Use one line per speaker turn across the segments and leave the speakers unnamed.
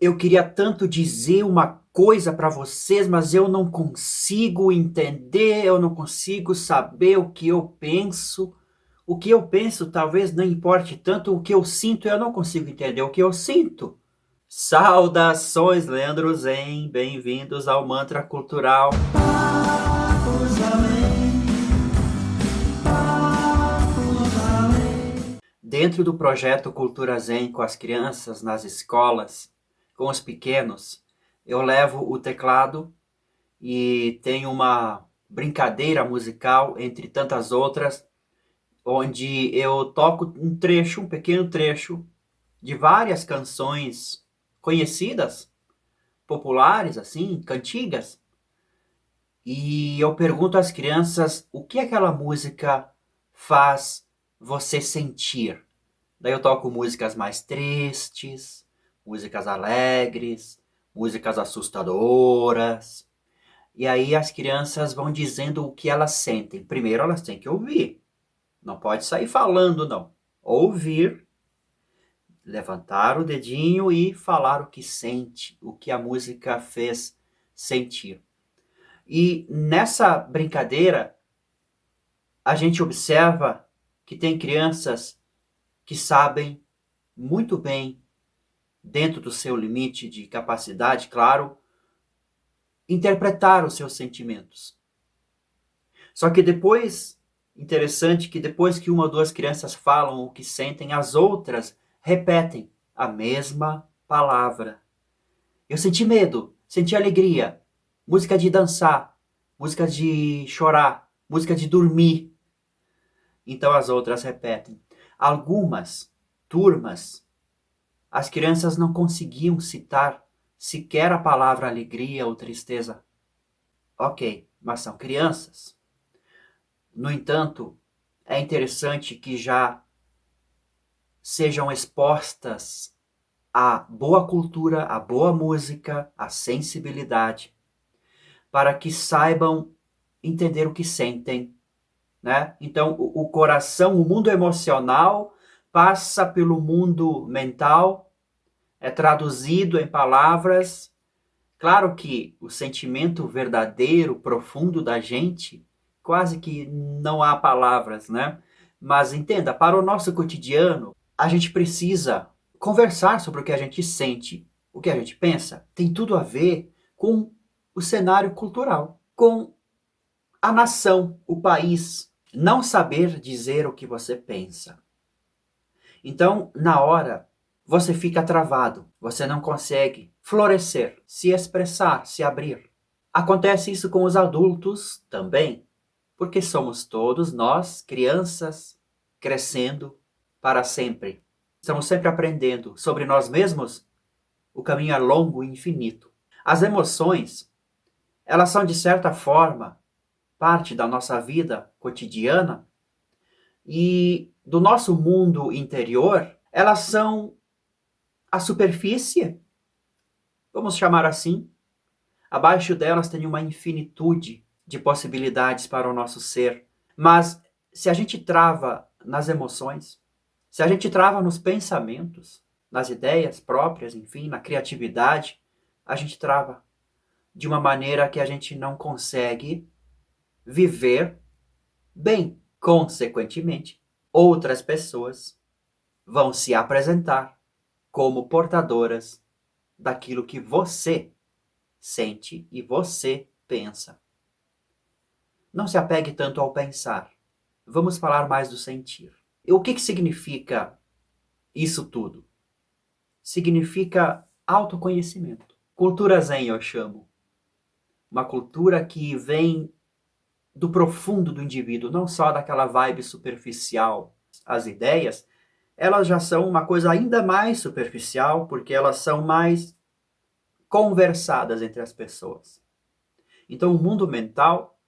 Eu queria tanto dizer uma coisa para vocês, mas eu não consigo entender, eu não consigo saber o que eu penso. O que eu penso talvez não importe tanto, o que eu sinto eu não consigo entender o que eu sinto. Saudações, Leandro Zen, bem-vindos ao Mantra Cultural. Dentro do projeto Cultura Zen com as crianças nas escolas, com os pequenos, eu levo o teclado e tenho uma brincadeira musical, entre tantas outras, onde eu toco um trecho, um pequeno trecho, de várias canções conhecidas, populares, assim, cantigas, e eu pergunto às crianças o que aquela música faz você sentir. Daí eu toco músicas mais tristes, músicas alegres, músicas assustadoras. E aí as crianças vão dizendo o que elas sentem. Primeiro elas têm que ouvir. Não pode sair falando, não. Ouvir, levantar o dedinho e falar o que sente, o que a música fez sentir. E nessa brincadeira, a gente observa que tem crianças que sabem muito bem, dentro do seu limite de capacidade, claro, interpretar os seus sentimentos. Só que depois, interessante que depois que uma ou duas crianças falam o que sentem, as outras repetem a mesma palavra. Eu senti medo, senti alegria, música de dançar, música de chorar, música de dormir. Então as outras repetem. Algumas turmas, as crianças não conseguiam citar sequer a palavra alegria ou tristeza. Ok, mas são crianças. No entanto, é interessante que já sejam expostas à boa cultura, à boa música, à sensibilidade, para que saibam entender o que sentem, né? Então, o coração, o mundo emocional passa pelo mundo mental, é traduzido em palavras. Claro que o sentimento verdadeiro, profundo da gente, quase que não há palavras, né? Mas entenda, para o nosso cotidiano, a gente precisa conversar sobre o que a gente sente, o que a gente pensa. Tem tudo a ver com o cenário cultural, com a nação, o país. Não saber dizer o que você pensa. Então, na hora, você fica travado, você não consegue florescer, se expressar, se abrir. Acontece isso com os adultos também, porque somos todos nós, crianças, crescendo para sempre. Estamos sempre aprendendo sobre nós mesmos. O caminho é longo e infinito. As emoções, elas são de certa forma parte da nossa vida cotidiana e do nosso mundo interior. Elas são a superfície, vamos chamar assim. Abaixo delas tem uma infinitude de possibilidades para o nosso ser. Mas se a gente trava nas emoções, se a gente trava nos pensamentos, nas ideias próprias, enfim, na criatividade, a gente trava de uma maneira que a gente não consegue viver bem. Consequentemente, outras pessoas vão se apresentar como portadoras daquilo que você sente e você pensa. Não se apegue tanto ao pensar. Vamos falar mais do sentir. E o que significa isso tudo? Significa autoconhecimento. Cultura Zen eu chamo. Uma cultura que vem do profundo do indivíduo, não só daquela vibe superficial. As ideias, elas já são uma coisa ainda mais superficial, porque elas são mais conversadas entre as pessoas. Então o mundo mental,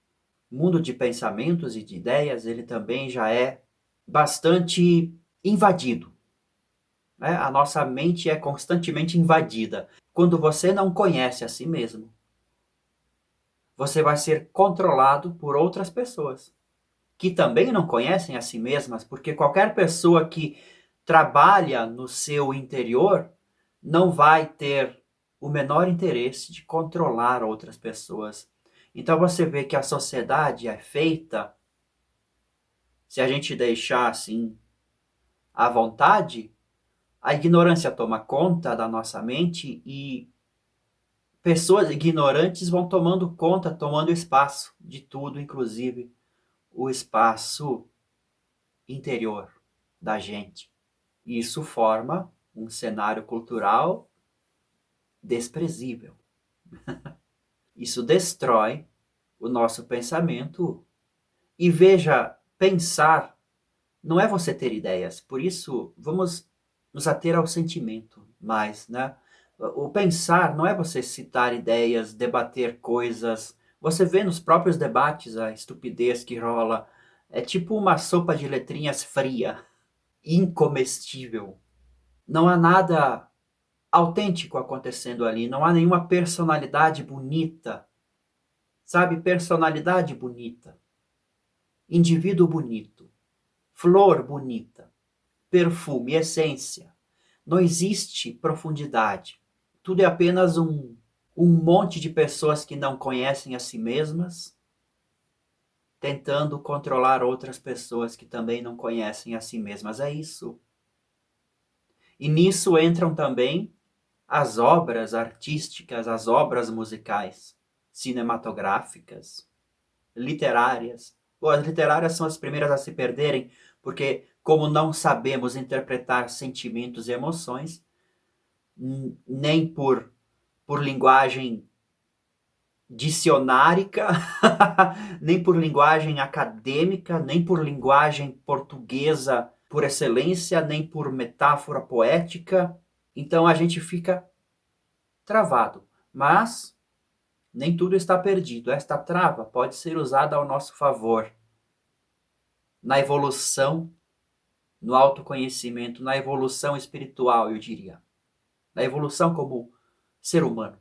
mundo de pensamentos e de ideias, ele também já é bastante invadido, né? A nossa mente é constantemente invadida. Quando você não conhece a si mesmo, você vai ser controlado por outras pessoas, que também não conhecem a si mesmas, porque qualquer pessoa que trabalha no seu interior não vai ter o menor interesse de controlar outras pessoas. Então você vê que a sociedade é feita, se a gente deixar assim à vontade, a ignorância toma conta da nossa mente e pessoas ignorantes vão tomando conta, tomando espaço de tudo, inclusive o espaço interior da gente. E isso forma um cenário cultural desprezível. Isso destrói o nosso pensamento. E veja, pensar não é você ter ideias. Por isso, vamos nos ater ao sentimento mais, né? O pensar não é você citar ideias, debater coisas. Você vê nos próprios debates a estupidez que rola. É tipo uma sopa de letrinhas fria, incomestível. Não há nada autêntico acontecendo ali, não há nenhuma personalidade bonita. Sabe, personalidade bonita, indivíduo bonito, flor bonita, perfume, essência. Não existe profundidade. Tudo é apenas um monte de pessoas que não conhecem a si mesmas, tentando controlar outras pessoas que também não conhecem a si mesmas. É isso. E nisso entram também as obras artísticas, as obras musicais, cinematográficas, literárias. Bom, as literárias são as primeiras a se perderem, porque como não sabemos interpretar sentimentos e emoções, nem por linguagem dicionárica, nem por linguagem acadêmica, nem por linguagem portuguesa por excelência, nem por metáfora poética. Então a gente fica travado. Mas nem tudo está perdido. Esta trava pode ser usada ao nosso favor na evolução, no autoconhecimento, na evolução espiritual, eu diria. Na evolução como ser humano.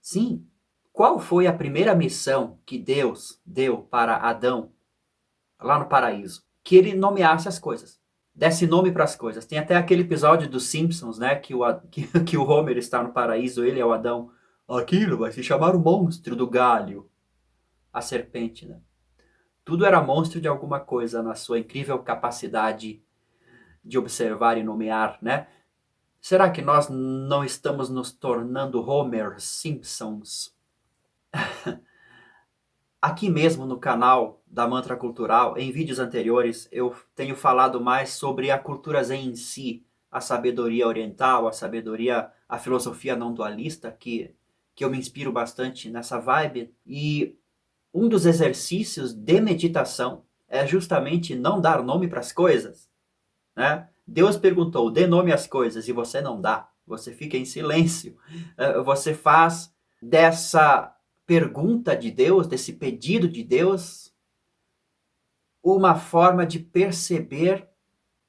Sim. Qual foi a primeira missão que Deus deu para Adão lá no paraíso? Que ele nomeasse as coisas. Desse nome para as coisas. Tem até aquele episódio dos Simpsons, né? Que o Homer está no paraíso, ele é o Adão. Aquilo vai se chamar o monstro do galho. A serpente, né? Tudo era monstro de alguma coisa na sua incrível capacidade de observar e nomear, né? Será que nós não estamos nos tornando Homer Simpsons? Aqui mesmo no canal da Mantra Cultural, em vídeos anteriores, eu tenho falado mais sobre a cultura Zen em si, a sabedoria oriental, a sabedoria, a filosofia não dualista, que eu me inspiro bastante nessa vibe. E um dos exercícios de meditação é justamente não dar nome para as coisas, né? Deus perguntou, dê nome às coisas, e você não dá. Você fica em silêncio. Você faz dessa pergunta de Deus, desse pedido de Deus, uma forma de perceber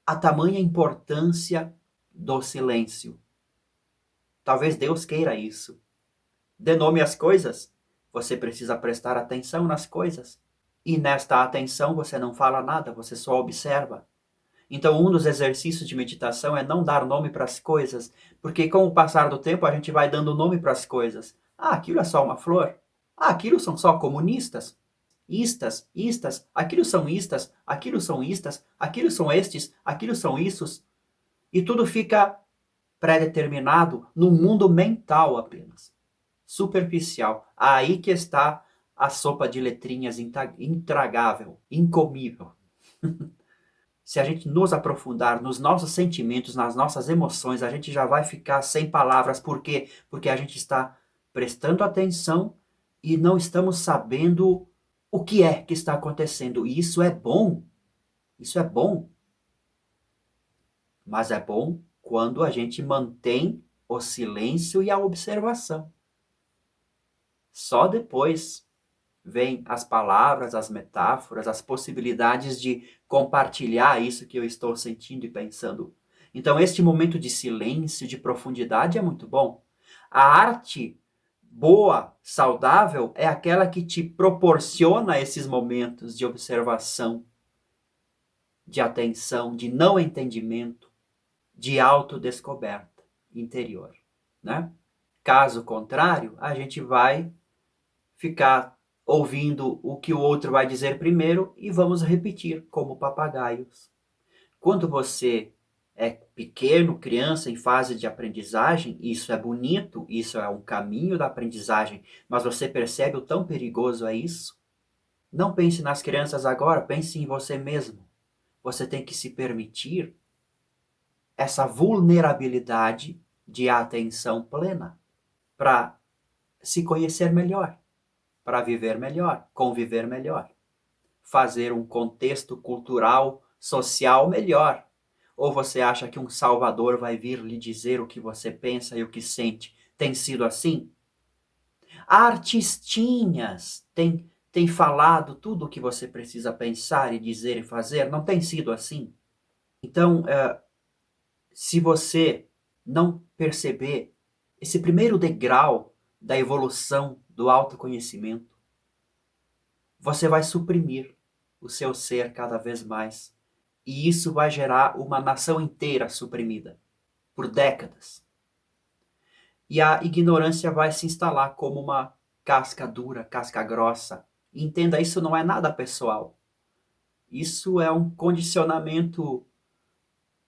a tamanha importância do silêncio. Talvez Deus queira isso. Dê nome às coisas. Você precisa prestar atenção nas coisas. E nesta atenção você não fala nada, você só observa. Então, um dos exercícios de meditação é não dar nome para as coisas, porque com o passar do tempo a gente vai dando nome para as coisas. Ah, aquilo é só uma flor. Ah, aquilo são só comunistas. Istas, aquilo são istas, aquilo são istas, aquilo são estes, aquilo são issos. E tudo fica pré-determinado no mundo mental apenas. Superficial. Aí que está a sopa de letrinhas intragável, incomível. Se a gente nos aprofundar nos nossos sentimentos, nas nossas emoções, a gente já vai ficar sem palavras. Por quê? Porque a gente está prestando atenção e não estamos sabendo o que é que está acontecendo. E isso é bom. Isso é bom. Mas é bom quando a gente mantém o silêncio e a observação. Só depois vêm as palavras, as metáforas, as possibilidades de compartilhar isso que eu estou sentindo e pensando. Então, este momento de silêncio, de profundidade é muito bom. A arte boa, saudável, é aquela que te proporciona esses momentos de observação, de atenção, de não entendimento, de autodescoberta interior, né? Caso contrário, a gente vai ficar ouvindo o que o outro vai dizer primeiro e vamos repetir como papagaios. Quando você é pequeno, criança, em fase de aprendizagem, isso é bonito, isso é um caminho da aprendizagem, mas você percebe o tão perigoso é isso? Não pense nas crianças agora, pense em você mesmo. Você tem que se permitir essa vulnerabilidade de atenção plena para se conhecer melhor, para viver melhor, conviver melhor, fazer um contexto cultural, social melhor. Ou você acha que um salvador vai vir lhe dizer o que você pensa e o que sente? Tem sido assim? Artistinhas têm falado tudo o que você precisa pensar e dizer e fazer? Não tem sido assim? Então, se você não perceber esse primeiro degrau da evolução do autoconhecimento, você vai suprimir o seu ser cada vez mais. E isso vai gerar uma nação inteira suprimida por décadas. E a ignorância vai se instalar como uma casca dura, casca grossa. E entenda, isso não é nada pessoal. Isso é um condicionamento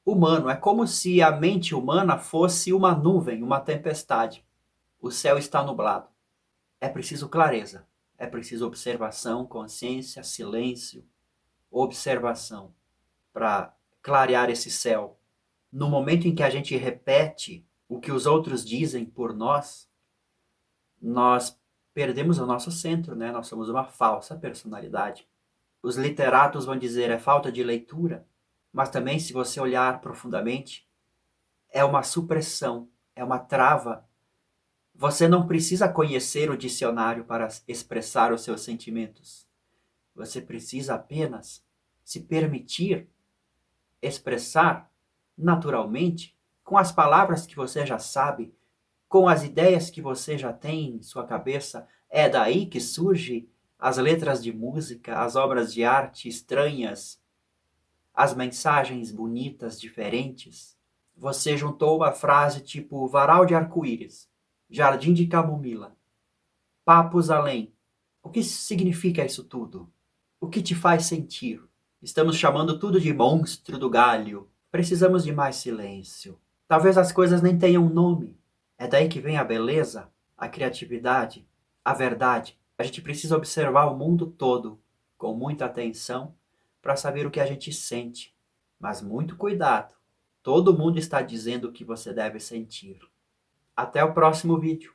humano. É como se a mente humana fosse uma nuvem, uma tempestade. O céu está nublado. É preciso clareza. É preciso observação, consciência, silêncio, observação para clarear esse céu. No momento em que a gente repete o que os outros dizem por nós, nós perdemos o nosso centro, né? Nós somos uma falsa personalidade. Os literatos vão dizer é falta de leitura, mas também se você olhar profundamente, é uma supressão, é uma trava. Você não precisa conhecer o dicionário para expressar os seus sentimentos. Você precisa apenas se permitir expressar naturalmente com as palavras que você já sabe, com as ideias que você já tem em sua cabeça. É daí que surgem as letras de música, as obras de arte estranhas, as mensagens bonitas, diferentes. Você juntou uma frase tipo varal de arco-íris, jardim de camomila, papos além. O que significa isso tudo? O que te faz sentir? Estamos chamando tudo de monstro do galho. Precisamos de mais silêncio. Talvez as coisas nem tenham um nome. É daí que vem a beleza, a criatividade, a verdade. A gente precisa observar o mundo todo com muita atenção para saber o que a gente sente. Mas muito cuidado. Todo mundo está dizendo o que você deve sentir. Até o próximo vídeo.